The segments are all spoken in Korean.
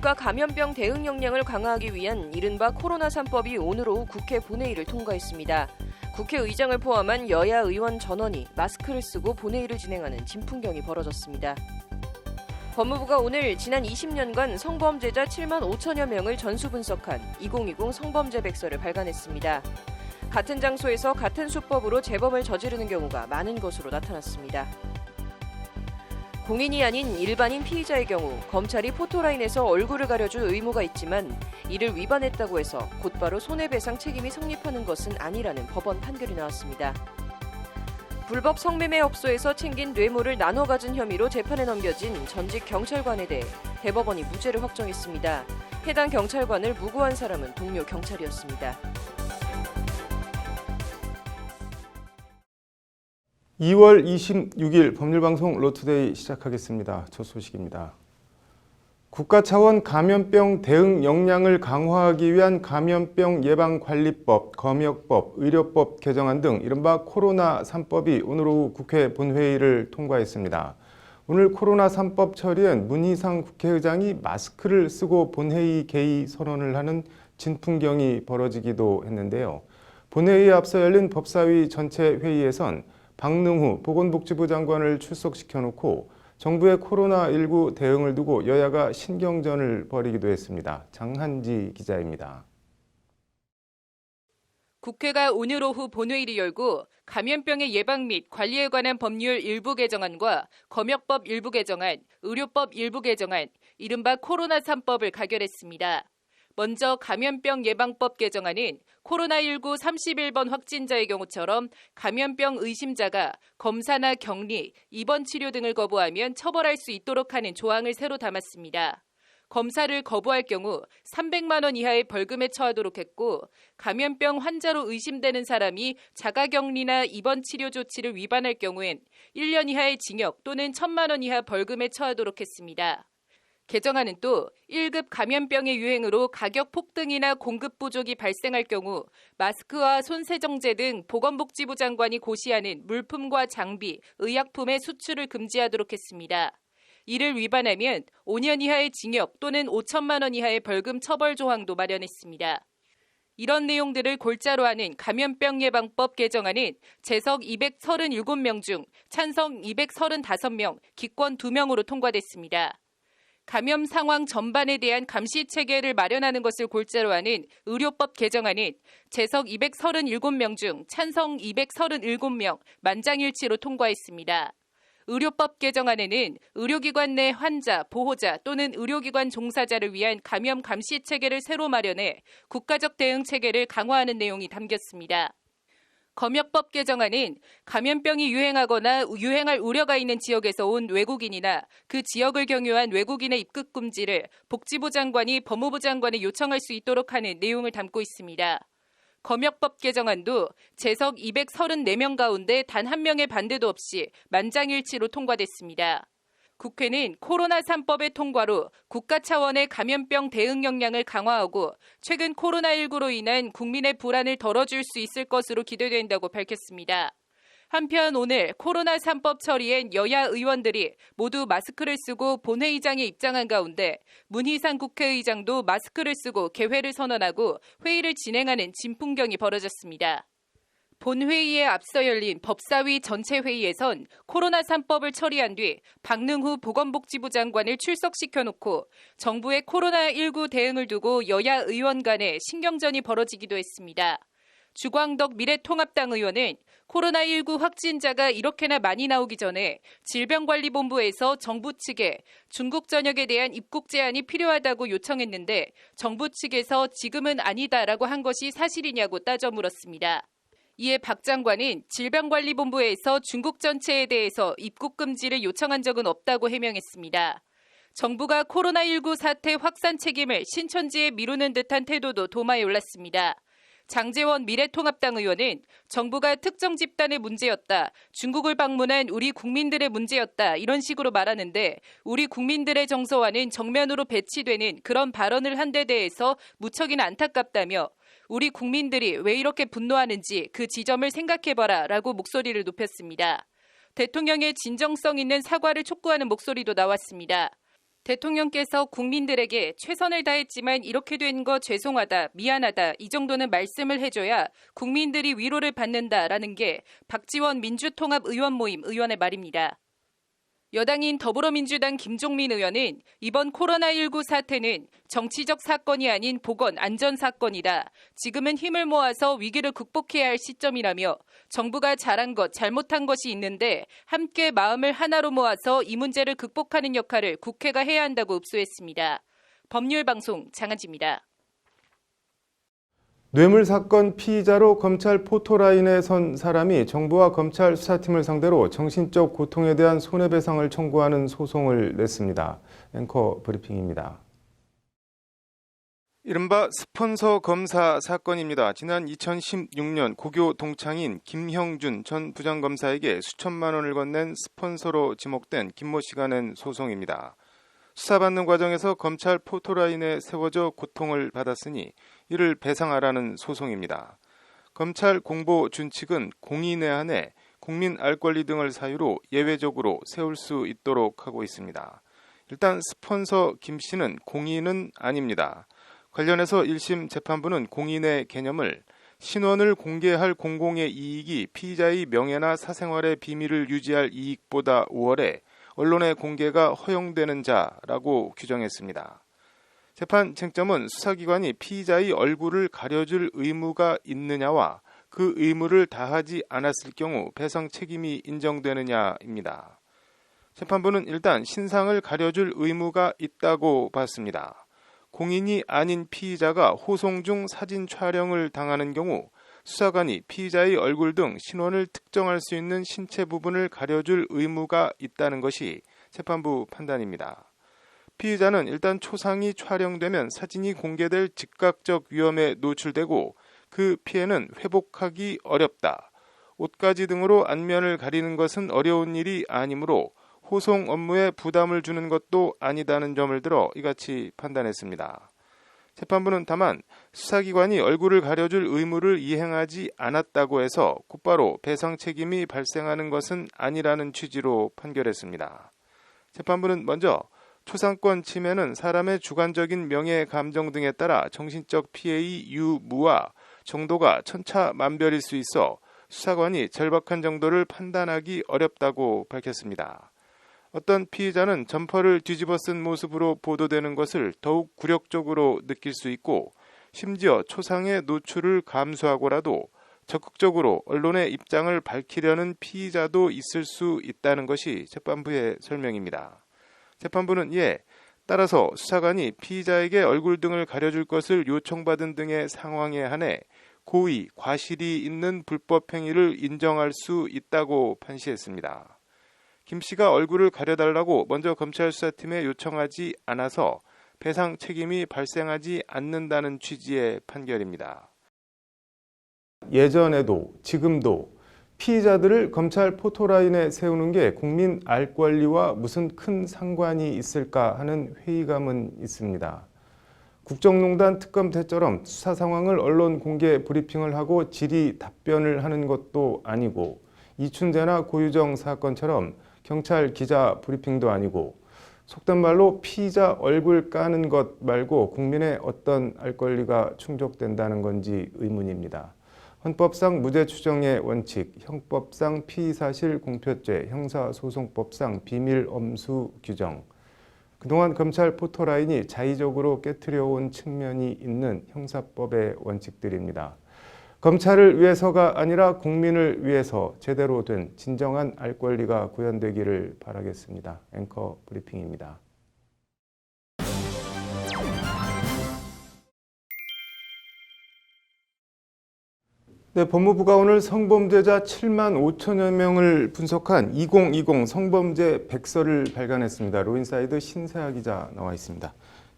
국가 감염병 대응 역량을 강화하기 위한 이른바 코로나 3법이 오늘 오후 국회 본회의를 통과했습니다. 국회의장을 포함한 여야 의원 전원이 마스크를 쓰고 본회의를 진행하는 진풍경이 벌어졌습니다. 법무부가 오늘 지난 20년간 성범죄자 7만 5천여 명을 전수 분석한 2020 성범죄 백서를 발간했습니다. 같은 장소에서 같은 수법으로 재범을 저지르는 경우가 많은 것으로 나타났습니다. 공인이 아닌 일반인 피의자의 경우 검찰이 포토라인에서 얼굴을 가려줄 의무가 있지만 이를 위반했다고 해서 곧바로 손해배상 책임이 성립하는 것은 아니라는 법원 판결이 나왔습니다. 불법 성매매 업소에서 챙긴 뇌물을 나눠 가진 혐의로 재판에 넘겨진 전직 경찰관에 대해 대법원이 무죄를 확정했습니다. 해당 경찰관을 무고한 사람은 동료 경찰이었습니다. 2월 26일 법률방송 로투데이 시작하겠습니다. 첫 소식입니다. 국가 차원 감염병 대응 역량을 강화하기 위한 감염병 예방관리법, 검역법, 의료법 개정안 등 이른바 코로나 3법이 오늘 오후 국회 본회의를 통과했습니다. 오늘 코로나 3법 처리엔 문희상 국회의장이 마스크를 쓰고 본회의 개의 선언을 하는 진풍경이 벌어지기도 했는데요. 본회의에 앞서 열린 법사위 전체 회의에선 박능후 보건복지부 장관을 출석시켜놓고 정부의 코로나19 대응을 두고 여야가 신경전을 벌이기도 했습니다. 장한지 기자입니다. 국회가 오늘 오후 본회의를 열고 감염병의 예방 및 관리에 관한 법률 일부 개정안과 검역법 일부 개정안, 의료법 일부 개정안, 이른바 코로나 3법을 가결했습니다. 먼저 감염병 예방법 개정안은 코로나19 31번 확진자의 경우처럼 감염병 의심자가 검사나 격리, 입원 치료 등을 거부하면 처벌할 수 있도록 하는 조항을 새로 담았습니다. 검사를 거부할 경우 300만 원 이하의 벌금에 처하도록 했고 감염병 환자로 의심되는 사람이 자가격리나 입원 치료 조치를 위반할 경우엔 1년 이하의 징역 또는 1,000만 원 이하 벌금에 처하도록 했습니다. 개정안은 또 1급 감염병의 유행으로 가격 폭등이나 공급 부족이 발생할 경우 마스크와 손세정제 등 보건복지부 장관이 고시하는 물품과 장비, 의약품의 수출을 금지하도록 했습니다. 이를 위반하면 5년 이하의 징역 또는 5천만 원 이하의 벌금 처벌 조항도 마련했습니다. 이런 내용들을 골자로 하는 감염병 예방법 개정안은 재석 237명 중 찬성 235명, 기권 2명으로 통과됐습니다. 감염 상황 전반에 대한 감시 체계를 마련하는 것을 골자로 하는 의료법 개정안은 재석 237명 중 찬성 237명, 만장일치로 통과했습니다. 의료법 개정안에는 의료기관 내 환자, 보호자 또는 의료기관 종사자를 위한 감염 감시 체계를 새로 마련해 국가적 대응 체계를 강화하는 내용이 담겼습니다. 검역법 개정안은 감염병이 유행하거나 유행할 우려가 있는 지역에서 온 외국인이나 그 지역을 경유한 외국인의 입국 금지를 복지부 장관이 법무부 장관에 요청할 수 있도록 하는 내용을 담고 있습니다. 검역법 개정안도 재석 234명 가운데 단 한 명의 반대도 없이 만장일치로 통과됐습니다. 국회는 코로나 3법의 통과로 국가 차원의 감염병 대응 역량을 강화하고 최근 코로나19로 인한 국민의 불안을 덜어줄 수 있을 것으로 기대된다고 밝혔습니다. 한편 오늘 코로나 3법 처리엔 여야 의원들이 모두 마스크를 쓰고 본회의장에 입장한 가운데 문희상 국회의장도 마스크를 쓰고 개회를 선언하고 회의를 진행하는 진풍경이 벌어졌습니다. 본회의에 앞서 열린 법사위 전체 회의에선 코로나 3법을 처리한 뒤 박능후 보건복지부 장관을 출석시켜놓고 정부의 코로나19 대응을 두고 여야 의원 간에 신경전이 벌어지기도 했습니다. 주광덕 미래통합당 의원은 코로나19 확진자가 이렇게나 많이 나오기 전에 질병관리본부에서 정부 측에 중국 전역에 대한 입국 제한이 필요하다고 요청했는데 정부 측에서 지금은 아니다라고 한 것이 사실이냐고 따져 물었습니다. 이에 박 장관은 질병관리본부에서 중국 전체에 대해서 입국 금지를 요청한 적은 없다고 해명했습니다. 정부가 코로나19 사태 확산 책임을 신천지에 미루는 듯한 태도도 도마에 올랐습니다. 장제원 미래통합당 의원은 정부가 특정 집단의 문제였다, 중국을 방문한 우리 국민들의 문제였다 이런 식으로 말하는데 우리 국민들의 정서와는 정면으로 배치되는 그런 발언을 한 데 대해서 무척이나 안타깝다며 우리 국민들이 왜 이렇게 분노하는지 그 지점을 생각해봐라 라고 목소리를 높였습니다. 대통령의 진정성 있는 사과를 촉구하는 목소리도 나왔습니다. 대통령께서 국민들에게 최선을 다했지만 이렇게 된 거 죄송하다, 미안하다 이 정도는 말씀을 해줘야 국민들이 위로를 받는다라는 게 박지원 민주통합의원 모임 의원의 말입니다. 여당인 더불어민주당 김종민 의원은 이번 코로나19 사태는 정치적 사건이 아닌 보건 안전 사건이다. 지금은 힘을 모아서 위기를 극복해야 할 시점이라며 정부가 잘한 것, 잘못한 것이 있는데 함께 마음을 하나로 모아서 이 문제를 극복하는 역할을 국회가 해야 한다고 읍소했습니다. 법률방송 장한지입니다. 뇌물 사건 피의자로 검찰 포토라인에 선 사람이 정부와 검찰 수사팀을 상대로 정신적 고통에 대한 손해배상을 청구하는 소송을 냈습니다. 앵커 브리핑입니다. 이른바 스폰서 검사 사건입니다. 지난 2016년 고교 동창인 김형준 전 부장검사에게 수천만 원을 건넨 스폰서로 지목된 김모 씨가 낸 소송입니다. 수사받는 과정에서 검찰 포토라인에 세워져 고통을 받았으니 이를 배상하라는 소송입니다. 검찰 공보 준칙은 공인에 한해 국민 알 권리 등을 사유로 예외적으로 세울 수 있도록 하고 있습니다. 일단 스폰서 김 씨는 공인은 아닙니다. 관련해서 1심 재판부는 공인의 개념을 신원을 공개할 공공의 이익이 피의자의 명예나 사생활의 비밀을 유지할 이익보다 우월해 언론의 공개가 허용되는 자라고 규정했습니다. 재판 쟁점은 수사기관이 피의자의 얼굴을 가려줄 의무가 있느냐와 그 의무를 다하지 않았을 경우 배상 책임이 인정되느냐입니다. 재판부는 일단 신상을 가려줄 의무가 있다고 봤습니다. 공인이 아닌 피의자가 호송 중 사진 촬영을 당하는 경우 수사관이 피의자의 얼굴 등 신원을 특정할 수 있는 신체 부분을 가려줄 의무가 있다는 것이 재판부 판단입니다. 피의자는 일단 초상이 촬영되면 사진이 공개될 즉각적 위험에 노출되고 그 피해는 회복하기 어렵다. 옷가지 등으로 안면을 가리는 것은 어려운 일이 아니므로 호송 업무에 부담을 주는 것도 아니다는 점을 들어 이같이 판단했습니다. 재판부는 다만 수사기관이 얼굴을 가려줄 의무를 이행하지 않았다고 해서 곧바로 배상 책임이 발생하는 것은 아니라는 취지로 판결했습니다. 재판부는 먼저 초상권 침해는 사람의 주관적인 명예, 감정 등에 따라 정신적 피해의 유무와 정도가 천차만별일 수 있어 수사관이 절박한 정도를 판단하기 어렵다고 밝혔습니다. 어떤 피의자는 점퍼를 뒤집어 쓴 모습으로 보도되는 것을 더욱 굴욕적으로 느낄 수 있고 심지어 초상의 노출을 감수하고라도 적극적으로 언론의 입장을 밝히려는 피의자도 있을 수 있다는 것이 재판부의 설명입니다. 재판부는 이에 따라서 수사관이 피의자에게 얼굴 등을 가려줄 것을 요청받은 등의 상황에 한해 고의, 과실이 있는 불법 행위를 인정할 수 있다고 판시했습니다. 김 씨가 얼굴을 가려달라고 먼저 검찰 수사팀에 요청하지 않아서 배상 책임이 발생하지 않는다는 취지의 판결입니다. 예전에도 지금도 피의자들을 검찰 포토라인에 세우는 게 국민 알 권리와 무슨 큰 상관이 있을까 하는 회의감은 있습니다. 국정농단 특검 때처럼 수사 상황을 언론 공개 브리핑을 하고 질의 답변을 하는 것도 아니고 이춘재나 고유정 사건처럼 경찰 기자 브리핑도 아니고 속된 말로 피의자 얼굴 까는 것 말고 국민의 어떤 알 권리가 충족된다는 건지 의문입니다. 헌법상 무죄 추정의 원칙, 형법상 피의사실 공표죄, 형사소송법상 비밀 엄수 규정, 그동안 검찰 포토라인이 자의적으로 깨트려온 측면이 있는 형사법의 원칙들입니다. 검찰을 위해서가 아니라 국민을 위해서 제대로 된 진정한 알 권리가 구현되기를 바라겠습니다. 앵커 브리핑입니다. 네, 법무부가 오늘 성범죄자 7만 5천여 명을 분석한 2020 성범죄 백서를 발간했습니다. 로인사이드 신세아 기자 나와 있습니다.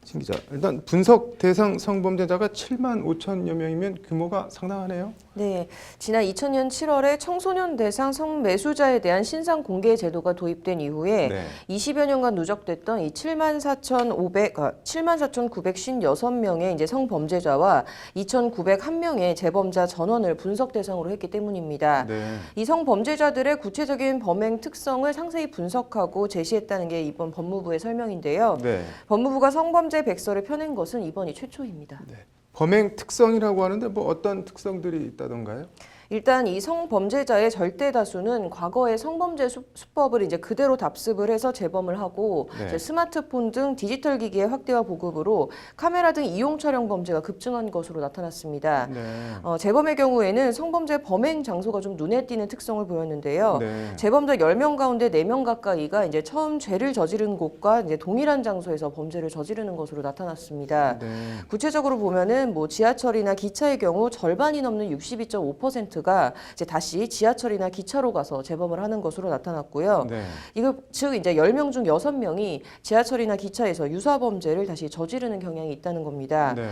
신 기자, 일단 분석 대상 성범죄자가 7만 5천여 명이면 규모가 상당하네요. 네, 지난 2000년 7월에 청소년 대상 성매수자에 대한 신상 공개 제도가 도입된 이후에 네. 20여 년간 누적됐던 이 74,956명의 이제 성범죄자와 2,901명의 재범자 전원을 분석 대상으로 했기 때문입니다. 네. 이 성범죄자들의 구체적인 범행 특성을 상세히 분석하고 제시했다는 게 이번 법무부의 설명인데요. 네. 법무부가 성범죄 백서를 펴낸 것은 이번이 최초입니다. 범행 특성이라고 하는데 뭐 어떤 특성들이 있다던가요? 일단 이 성범죄자의 절대 다수는 과거의 성범죄 수법을 이제 그대로 답습을 해서 재범을 하고 네. 이제 스마트폰 등 디지털 기기의 확대와 보급으로 카메라 등 이용 촬영 범죄가 급증한 것으로 나타났습니다. 네. 재범의 경우에는 성범죄 범행 장소가 좀 눈에 띄는 특성을 보였는데요. 네. 재범자 10명 가운데 4명 가까이가 이제 처음 죄를 저지른 곳과 이제 동일한 장소에서 범죄를 저지르는 것으로 나타났습니다. 네. 구체적으로 보면은 뭐 지하철이나 기차의 경우 절반이 넘는 62.5%가 이제 다시 지하철이나 기차로 가서 재범을 하는 것으로 나타났고요. 네. 이거 즉 이제 10명 중 6명이 지하철이나 기차에서 유사 범죄를 다시 저지르는 경향이 있다는 겁니다. 네.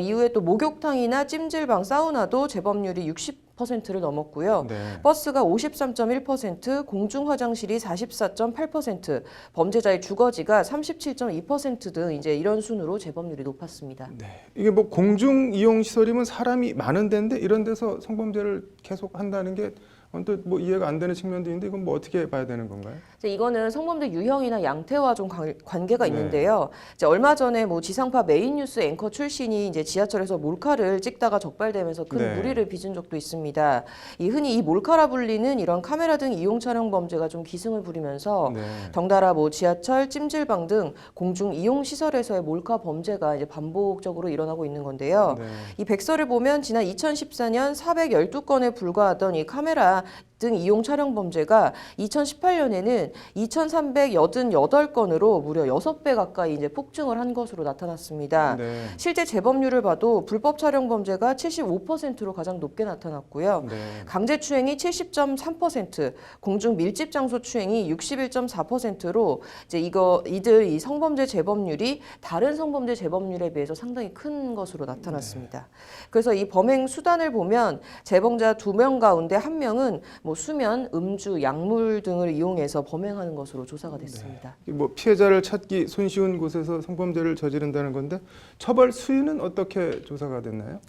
이후에 또 목욕탕이나 찜질방, 사우나도 재범률이 60%를 넘었고요. 네. 버스가 53.1%, 공중 화장실이 44.8%, 범죄자의 주거지가 37.2% 등 이제 이런 순으로 재범률이 높았습니다. 네. 이게 뭐 공중 이용 시설이면 사람이 많은 데인데 이런 데서 성범죄를 계속 한다는 게 언뜻 뭐 이해가 안 되는 측면도 있는데 이건 뭐 어떻게 봐야 되는 건가요? 이제 이거는 성범죄 유형이나 양태와 좀 관계가 네. 있는데요. 이제 얼마 전에 뭐 지상파 메인 뉴스 앵커 출신이 이제 지하철에서 몰카를 찍다가 적발되면서 큰 네. 물의를 빚은 적도 있습니다. 흔히 이 몰카라 불리는 이런 카메라 등 이용 촬영 범죄가 좀 기승을 부리면서 네. 덩달아 뭐 지하철, 찜질방 등 공중 이용 시설에서의 몰카 범죄가 이제 반복적으로 일어나고 있는 건데요. 네. 이 백서를 보면 지난 2014년 412건에 불과하던 이 카메라 등 이용 촬영 범죄가 2018년에는 2,388건으로 무려 6배 가까이 이제 폭증을 한 것으로 나타났습니다. 네. 실제 재범률을 봐도 불법 촬영 범죄가 75%로 가장 높게 나타났고요. 네. 강제 추행이 70.3%, 공중 밀집 장소 추행이 61.4%로 이제 이들 이 성범죄 재범률이 다른 성범죄 재범률에 비해서 상당히 큰 것으로 나타났습니다. 그래서 이 범행 수단을 보면 재범자 2명 가운데 1명은 뭐 수면, 음주, 약물 등을 이용해서 범행하는 것으로 조사가 됐습니다. 뭐 피해자를 찾기 손쉬운 곳에서 성범죄를 저지른다는 건데 처벌 수위는 어떻게 조사가 됐나요?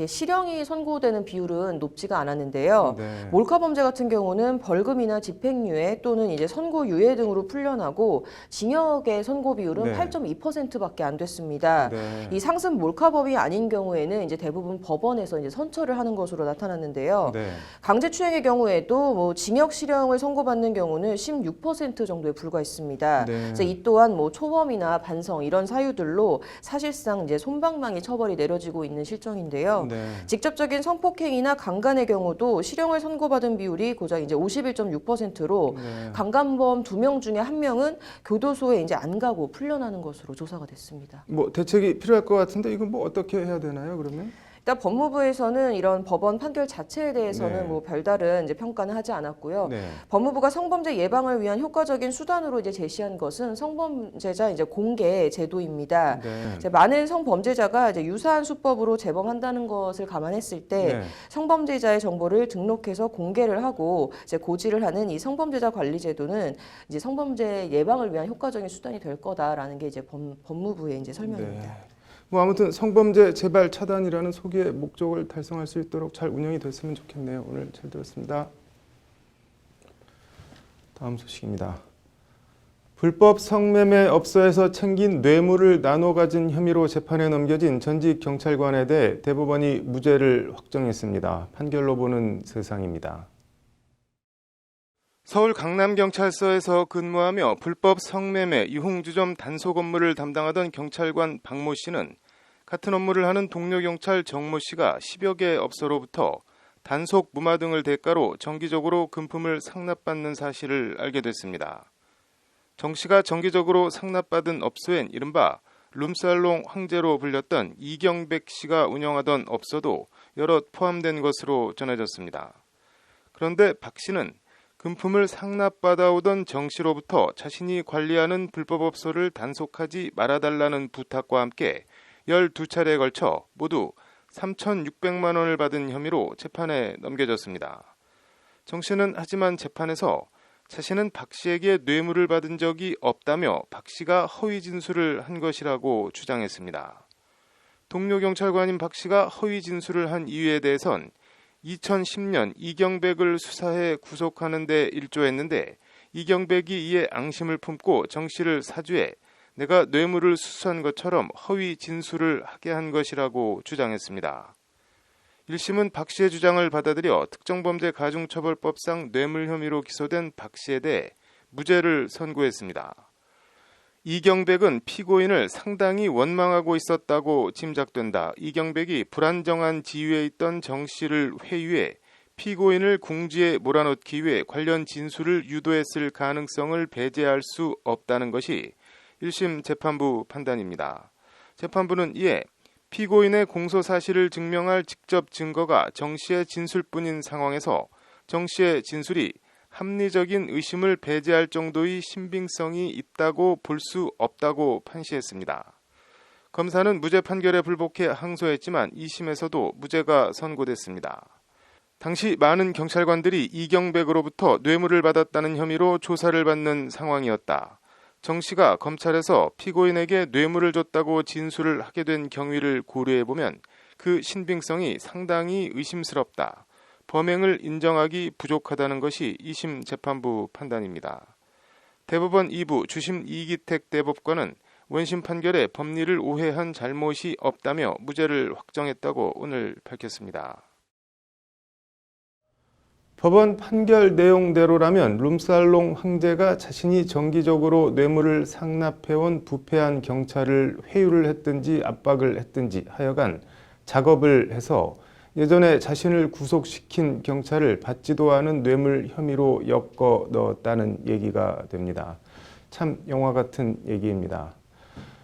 실형이 선고되는 비율은 높지가 않았는데요. 네. 몰카 범죄 같은 경우는 벌금이나 집행유예 또는 이제 선고유예 등으로 풀려나고 징역의 선고 비율은 네. 8.2%밖에 안 됐습니다. 네. 이 상습 몰카범이 아닌 경우에는 이제 대부분 법원에서 이제 선처를 하는 것으로 나타났는데요. 네. 강제추행의 경우에도 뭐 징역 실형을 선고받는 경우는 16% 정도에 불과했습니다. 네. 그래서 이 또한 뭐 초범이나 반성 이런 사유들로 사실상 이제 솜방망이 처벌이 내려지고 있는 실정인데요. 네. 직접적인 성폭행이나 강간의 경우도 실형을 선고받은 비율이 고작 이제 51.6%로 네. 강간범 2명 중에 1명은 교도소에 이제 안 가고 풀려나는 것으로 조사가 됐습니다. 뭐 대책이 필요할 것 같은데 이건 뭐 어떻게 해야 되나요? 그러면? 일단 법무부에서는 이런 법원 판결 자체에 대해서는 네. 뭐 별다른 이제 평가는 하지 않았고요. 네. 법무부가 성범죄 예방을 위한 효과적인 수단으로 이제 제시한 것은 성범죄자 이제 공개 제도입니다. 네. 이제 많은 성범죄자가 이제 유사한 수법으로 재범한다는 것을 감안했을 때 네. 성범죄자의 정보를 등록해서 공개를 하고 이제 고지를 하는 이 성범죄자 관리 제도는 이제 성범죄 예방을 위한 효과적인 수단이 될 거다라는 게 이제 법무부의 이제 설명입니다. 네. 뭐 아무튼 성범죄 재발 차단이라는 소기의 목적을 달성할 수 있도록 잘 운영이 됐으면 좋겠네요. 오늘 잘 들었습니다. 다음 소식입니다. 불법 성매매 업소에서 챙긴 뇌물을 나눠 가진 혐의로 재판에 넘겨진 전직 경찰관에 대해 대법원이 무죄를 확정했습니다. 판결로 보는 세상입니다. 서울 강남경찰서에서 근무하며 불법 성매매 유흥주점 단속 업무를 담당하던 경찰관 박모 씨는 같은 업무를 하는 동료 경찰 정모 씨가 10여 개 업소로부터 단속 무마 등을 대가로 정기적으로 금품을 상납받는 사실을 알게 됐습니다. 정 씨가 정기적으로 상납받은 업소엔 이른바 룸살롱 황제로 불렸던 이경백 씨가 운영하던 업소도 여럿 포함된 것으로 전해졌습니다. 그런데 박 씨는 금품을 상납받아오던 정 씨로부터 자신이 관리하는 불법업소를 단속하지 말아달라는 부탁과 함께 12차례에 걸쳐 모두 3,600만 원을 받은 혐의로 재판에 넘겨졌습니다. 정 씨는 하지만 재판에서 자신은 박 씨에게 뇌물을 받은 적이 없다며 박 씨가 허위 진술을 한 것이라고 주장했습니다. 동료 경찰관인 박 씨가 허위 진술을 한 이유에 대해선 2010년 이경백을 수사해 구속하는 데 일조했는데 이경백이 이에 앙심을 품고 정 씨를 사주해 내가 뇌물을 수수한 것처럼 허위 진술을 하게 한 것이라고 주장했습니다. 1심은 박 씨의 주장을 받아들여 특정범죄 가중처벌법상 뇌물 혐의로 기소된 박 씨에 대해 무죄를 선고했습니다. 이경백은 피고인을 상당히 원망하고 있었다고 짐작된다. 이경백이 불안정한 지위에 있던 정 씨를 회유해 피고인을 궁지에 몰아넣기 위해 관련 진술을 유도했을 가능성을 배제할 수 없다는 것이 1심 재판부 판단입니다. 재판부는 이에 피고인의 공소 사실을 증명할 직접 증거가 정 씨의 진술뿐인 상황에서 정 씨의 진술이 합리적인 의심을 배제할 정도의 신빙성이 있다고 볼 수 없다고 판시했습니다. 검사는 무죄 판결에 불복해 항소했지만 2심에서도 무죄가 선고됐습니다. 당시 많은 경찰관들이 이경백으로부터 뇌물을 받았다는 혐의로 조사를 받는 상황이었다. 정 씨가 검찰에서 피고인에게 뇌물을 줬다고 진술을 하게 된 경위를 고려해보면 그 신빙성이 상당히 의심스럽다. 범행을 인정하기 부족하다는 것이 2심 재판부 판단입니다. 대법원 2부 주심 이기택 대법관은 원심 판결에 법리를 오해한 잘못이 없다며 무죄를 확정했다고 오늘 밝혔습니다. 법원 판결 내용대로라면 룸살롱 황제가 자신이 정기적으로 뇌물을 상납해온 부패한 경찰을 회유를 했든지 압박을 했든지 하여간 작업을 해서 예전에 자신을 구속시킨 경찰을 받지도 않은 뇌물 혐의로 엮어 넣었다는 얘기가 됩니다. 참 영화 같은 얘기입니다.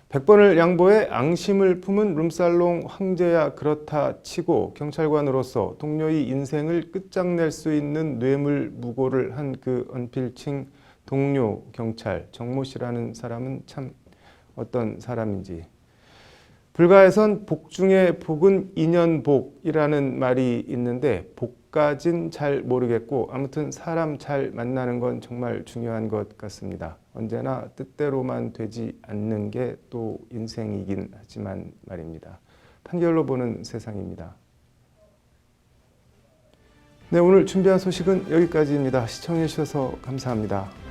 100번을 양보해 앙심을 품은 룸살롱 황제야 그렇다 치고 경찰관으로서 동료의 인생을 끝장낼 수 있는 뇌물 무고를 한 그 언필칭 동료 경찰 정모 씨라는 사람은 참 어떤 사람인지. 불가에선 복 중에 복은 인연복이라는 말이 있는데 복까진 잘 모르겠고 아무튼 사람 잘 만나는 건 정말 중요한 것 같습니다. 언제나 뜻대로만 되지 않는 게 또 인생이긴 하지만 말입니다. 판결로 보는 세상입니다. 네, 오늘 준비한 소식은 여기까지입니다. 시청해 주셔서 감사합니다.